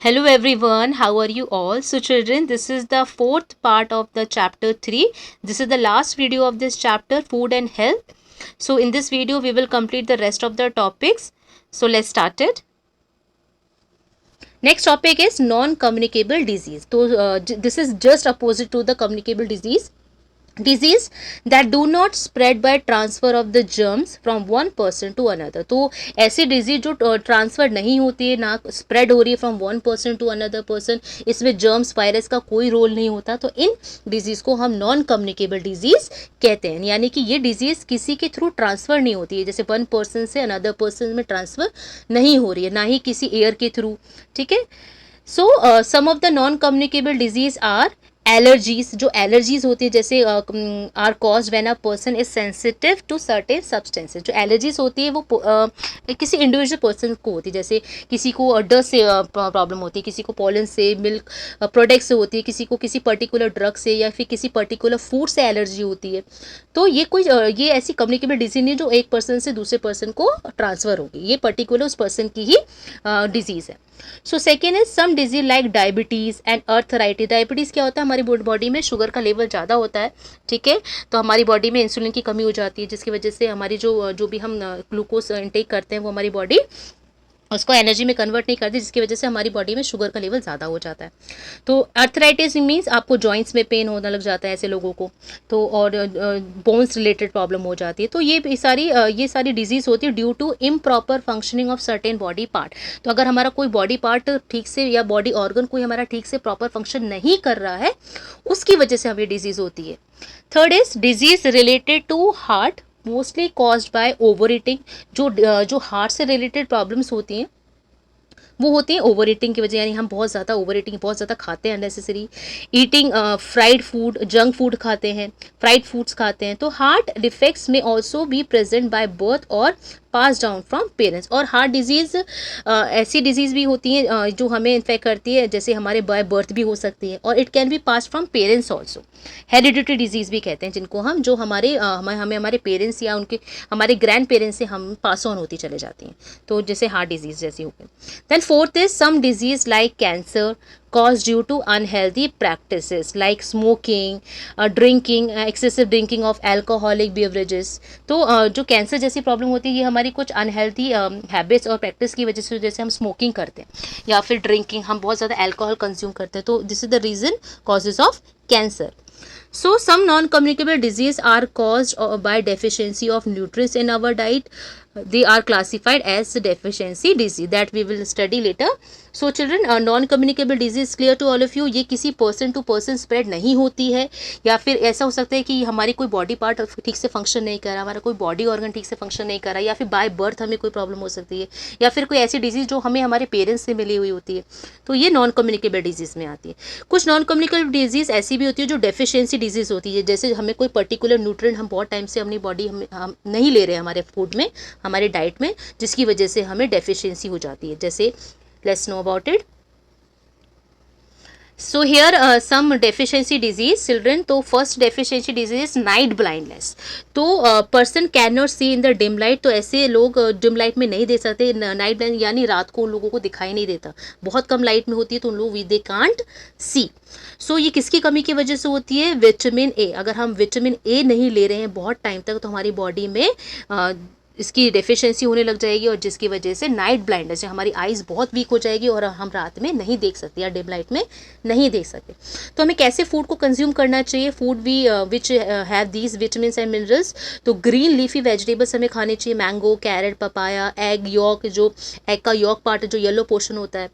Hello everyone, how are you all? So children, this is the fourth part of the chapter 3. This is the last video of this chapter, food and health. So in this video, we will complete the rest of the topics. So let's start it. Next topic is non-communicable disease. So this is just opposite to the communicable disease that do not spread by transfer of the germs from one person to another. तो ऐसी disease जो transfer नहीं होती है, ना spread हो रही है from one person to another person, इसमें जर्म्स वायरस का कोई रोल नहीं होता, तो इन डिजीज़ को हम नॉन कम्युनिकेबल डिजीज़ कहते हैं. यानी कि ये डिजीज़ किसी के थ्रू ट्रांसफ़र नहीं होती है, जैसे वन पर्सन से अनदर पर्सन में ट्रांसफ़र नहीं हो रही है, ना ही किसी एयर के थ्रू. ठीक है. So some of the non communicable diseases are allergies. जो एलर्जीज होती है जैसे are caused when a person is sensitive to certain substances. जो एलर्जीज होती है वो किसी इंडिविजुअल पर्सन को होती है, जैसे किसी को डस्ट से प्रॉब्लम होती है, किसी को पॉलन से, मिल्क प्रोडक्ट से होती है, किसी को किसी पर्टिकुलर ड्रग से या फिर किसी पर्टिकुलर फूड से एलर्जी होती है. तो ये कोई ये ऐसी कम्युनिकेबल डिजीज नहीं जो एक पर्सन से दूसरे पर्सन को ट्रांसफ़र होगी, ये पर्टिकुलर उस पर्सन की ही डिजीज़ है. So second is some disease like diabetes and arthritis. Diabetes क्या होता है, हमारी बॉडी में शुगर का लेवल ज़्यादा होता है. ठीक है. तो हमारी बॉडी में इंसुलिन की कमी हो जाती है, जिसकी वजह से हमारी जो भी हम ग्लूकोज इनटेक करते हैं वो हमारी बॉडी उसको एनर्जी में कन्वर्ट नहीं करती, जिसकी वजह से हमारी बॉडी में शुगर का लेवल ज़्यादा हो जाता है. तो अर्थराइटिस मीन्स आपको जॉइंट्स में पेन होने लग जाता है ऐसे लोगों को, तो और बोन्स रिलेटेड प्रॉब्लम हो जाती है. तो ये सारी डिजीज़ होती है due to improper functioning of certain body part. तो अगर हमारा कोई बॉडी पार्ट ठीक से या बॉडी ऑर्गन कोई हमारा ठीक से प्रॉपर फंक्शन नहीं कर रहा है, उसकी वजह से हमें डिजीज़ होती है. Third is disease related to heart, mostly caused by overeating. जो हार्ट से रिलेटेड प्रॉब्लम्स होती हैं वो होती है ओवर ईटिंग की वजह, यानी हम बहुत ज़्यादा ओवर ईटिंग, बहुत ज़्यादा खाते हैं unnecessary. Eating fried food, junk food खाते हैं, फ्राइड फूड्स खाते हैं. तो हार्ट डिफेक्ट्स में also be present by birth और पास डाउन फ्रॉम पेरेंट्स. और हार्ट डिजीज़ ऐसी डिजीज़ भी होती हैं जो हमें इन्फेक्ट करती है, जैसे हमारे बाय बर्थ भी हो सकती है, और it can be pass from parents also. Hereditary disease भी कहते हैं जिनको हम, जो हमारे हमें हमारे पेरेंट्स या उनके हमारे ग्रैंड पेरेंट्स से हम पास ऑन होती चले जाती हैं, तो जैसे हार्ट डिजीज़ जैसी हो गई. Then fourth is some disease like cancer caused due to unhealthy practices like smoking, drinking, excessive drinking of alcoholic beverages. तो जो कैंसर जैसी प्रॉब्लम होती है ये हमारी कुछ अनहेल्दी हैबिट्स और प्रैक्टिस की वजह से, जैसे हम स्मोकिंग करते हैं या फिर ड्रिंकिंग, हम बहुत ज़्यादा अल्कोहल कंज्यूम करते हैं, तो this is the reason causes of cancer. So some non-communicable disease are caused by deficiency of nutrients in our diet. They are classified as deficiency disease that we will study later. So children, non-communicable disease clear to all of you. ये किसी person to person spread नहीं होती है, या फिर ऐसा हो सकता है कि हमारी कोई बॉडी पार्ट ठीक से फंक्शन नहीं कर रहा, हमारा कोई बॉडी ऑर्गन ठीक से फंक्शन नहीं कर रहा, या फिर बाय बर्थ हमें कोई प्रॉब्लम हो सकती है, या फिर कोई ऐसी डिजीज़ जो हमें हमारे पेरेंट्स से मिली हुई होती है, तो ये नॉन कम्युनिकेबल डिजीज़ में आती है. कुछ नॉन कम्युनिकेबल डिजीज़ ऐसी भी होती है जो डेफिशिएंसी डिजीज़ होती है, जैसे हमें कोई पर्टिकुलर न्यूट्रिएंट हम बहुत टाइम से अपनी बॉडी हम नहीं ले रहे हैं हमारे फूड में, हमारे डाइट में, जिसकी वजह से हमें डेफिशिएंसी हो जाती है. जैसे let's know about it. So here some deficiency disease children. तो first deficiency disease is night blindness. तो person cannot see in the dim light. तो ऐसे लोग dim light में नहीं देख सकते. नाइट ब्लाइंड यानी रात को उन लोगों को दिखाई नहीं देता, बहुत कम लाइट में होती है, तो उन लोग दे कांट सी. सो ये किसकी कमी की वजह से होती है? Vitamin A. अगर हम विटामिन ए नहीं ले रहे हैं बहुत टाइम तक, तो हमारी बॉडी में इसकी डेफिशिएंसी होने लग जाएगी, और जिसकी वजह से नाइट ब्लाइंडनेस, हमारी आइज़ बहुत वीक हो जाएगी और हम रात में नहीं देख सकते या डिम लाइट में नहीं देख सकते. तो हमें कैसे फूड को कंज्यूम करना चाहिए? Food we which have these vitamins and minerals. तो ग्रीन लीफी वेजिटेबल्स हमें खाने चाहिए, mango, carrot, papaya, egg yolk, जो एग का यॉक पार्ट जो येलो पोर्शन होता है,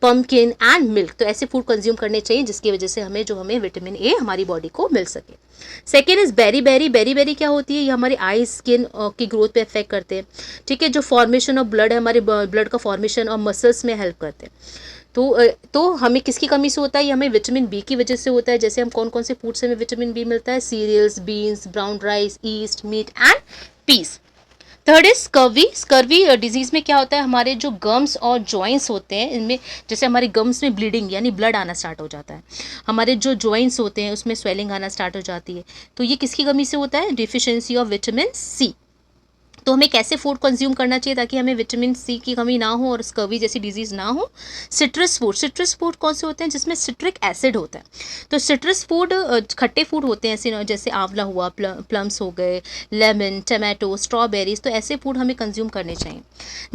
पम्पकिन एंड मिल्क. तो ऐसे फूड कंज्यूम करने चाहिए जिसकी वजह से हमें विटामिन ए हमारी बॉडी को मिल सके. Second is berry berry. Berry berry क्या होती है? ये हमारी आई स्किन की ग्रोथ पे इफेक्ट करते हैं. ठीक है. जो फॉर्मेशन ऑफ ब्लड है, हमारे ब्लड का फॉर्मेशन और मसल्स में हेल्प करते हैं. तो हमें किसकी कमी से होता है? ये हमें विटामिन बी की वजह से होता है. जैसे हम कौन कौन से फूड से हमें विटामिन बी मिलता है? Cereals, beans, brown rice, yeast, meat and peas. Third is scurvy. Scurvy disease में क्या होता है? हमारे जो गम्स और जॉइंट्स होते हैं, इनमें जैसे हमारे गम्स में ब्लीडिंग यानी ब्लड आना स्टार्ट हो जाता है, हमारे जो जॉइंट्स होते हैं उसमें स्वेलिंग आना स्टार्ट हो जाती है. तो ये किसकी कमी से होता है? Deficiency of vitamin C. तो हमें कैसे फूड कंज्यूम करना चाहिए ताकि हमें विटामिन सी की कमी ना हो और स्कर्वी जैसी डिजीज़ ना हो। सिट्रस फूड कौन से होते हैं? जिसमें सिट्रिक एसिड होता है। तो सिट्रस फूड खट्टे फूड होते हैं, ऐसे जैसे आंवला हुआ, प्लम्स हो गए, लेमन, टमाटो, स्ट्रॉबेरीज, तो ऐसे फूड हमें कंज्यूम करने चाहिए।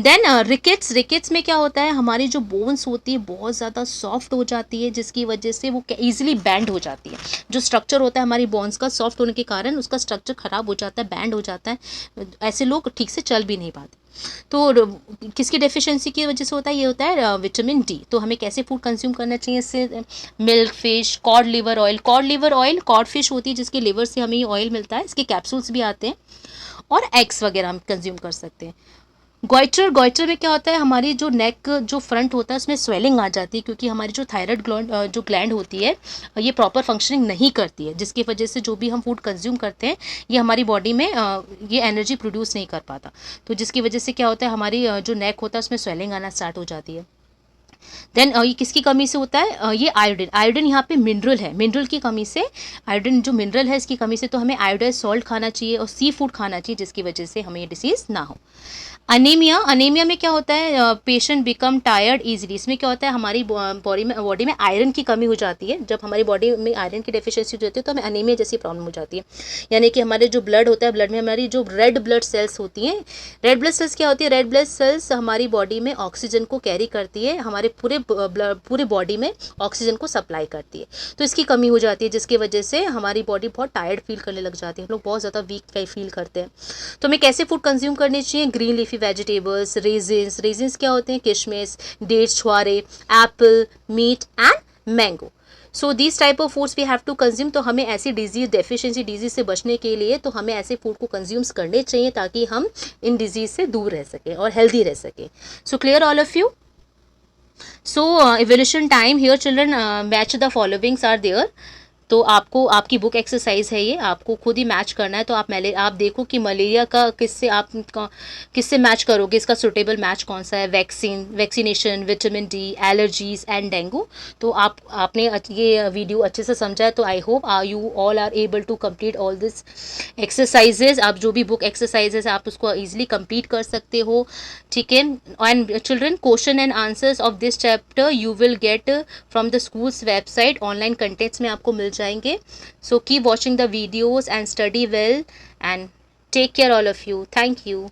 देन रिकेट्स में क्या होता है? हमारी जो बोन्स होती है बहुत ज़्यादा सॉफ्ट हो जाती है, जिसकी वजह से वो ईजिली बैंड हो जाती है। जो स्ट्रक्चर होता है हमारी बोन्स का, सॉफ्ट होने के कारण उसका स्ट्रक्चर ख़राब हो जाता है, बैंड हो जाता है, ऐसे लोग ठीक से चल भी नहीं पाते। तो किसकी डेफिशिएंसी की वजह से होता है? ये होता है विटामिन डी। तो हमें कैसे फूड कंज्यूम करना चाहिए? इससे milk, fish, cod liver oil, code fish होती है जिसके लिवर से हमें ये ऑयल मिलता है, इसके कैप्सूल्स भी आते हैं, और एग्स वगैरह हम कंज्यूम कर सकते हैं। गोइटर में क्या होता है? हमारी जो नेक जो फ्रंट होता है उसमें स्वेलिंग आ जाती है, क्योंकि हमारी जो थायराइड ग्लैंड होती है ये प्रॉपर फंक्शनिंग नहीं करती है, जिसकी वजह से जो भी हम फूड कंज्यूम करते हैं ये हमारी बॉडी में ये एनर्जी प्रोड्यूस नहीं कर पाता। तो जिसकी वजह से क्या होता है? हमारी जो नेक होता है उसमें स्वेलिंग आना स्टार्ट हो जाती है। देन ये किसकी कमी से होता है? ये आयोडीन यहाँ पे मिनरल है, मिनरल की कमी से, आयोडीन जो मिनरल है इसकी कमी से, तो हमें आयोडाइज सॉल्ट खाना चाहिए और सी फूड खाना चाहिए, जिसकी वजह से हमें ये डिसीज़ ना हो। अनीमिया में क्या होता है? Patient become tired easily. इसमें क्या होता है? हमारी बॉडी में आयरन की कमी हो जाती है। जब हमारी बॉडी में आयरन की डेफिशिएंसी हो जाती है तो हमें अनीमिया जैसी प्रॉब्लम हो जाती है, यानी कि हमारे जो ब्लड होता है, ब्लड में हमारी जो रेड ब्लड सेल्स होती हैं, रेड ब्लड सेल्स क्या होती है? रेड ब्लड सेल्स हमारी बॉडी में ऑक्सीजन को कैरी करती है, हमारे पूरे बॉडी में ऑक्सीजन को सप्लाई करती है। तो इसकी कमी हो जाती है, जिसकी वजह से हमारी बॉडी बहुत टायर्ड फील करने लग जाती है, हम लोग बहुत ज़्यादा वीक फील करते हैं। तो हमें कैसे फूड कंज्यूम करने चाहिए? ग्रीन लीफी वेजिटेबल्स, रेजिन्स क्या होते हैं? किशमिश, डेट्स, छुआरे, apple, meat and mango. So this type of foods we have to consume. तो हमें ऐसी डेफिशिएंसी डिजीज से बचने के लिए तो हमें ऐसे फूड को कंज्यूम्स करने चाहिए ताकि हम इन डिजीज से दूर रह सकें और हेल्दी रह सकें। So clear all of you? So evaluation time here children, match the followings are there. तो आपको, आपकी बुक एक्सरसाइज है ये, आपको खुद ही मैच करना है। तो आप देखो कि मलेरिया का किससे मैच करोगे, इसका सुटेबल मैच कौन सा है? Vaccination, vitamin D, allergies and dengue. तो आपने ये वीडियो अच्छे से समझा है, तो I hope you all are able to complete all this exercises. आप जो भी बुक एक्सरसाइजेज आप उसको ईजिली कंप्लीट कर सकते हो, ठीक है। And children, question and answers of this chapter you will get from the school's website, online contents में आपको मिल जाएंगे। So keep watching the videos and study well and take care all of you. Thank you.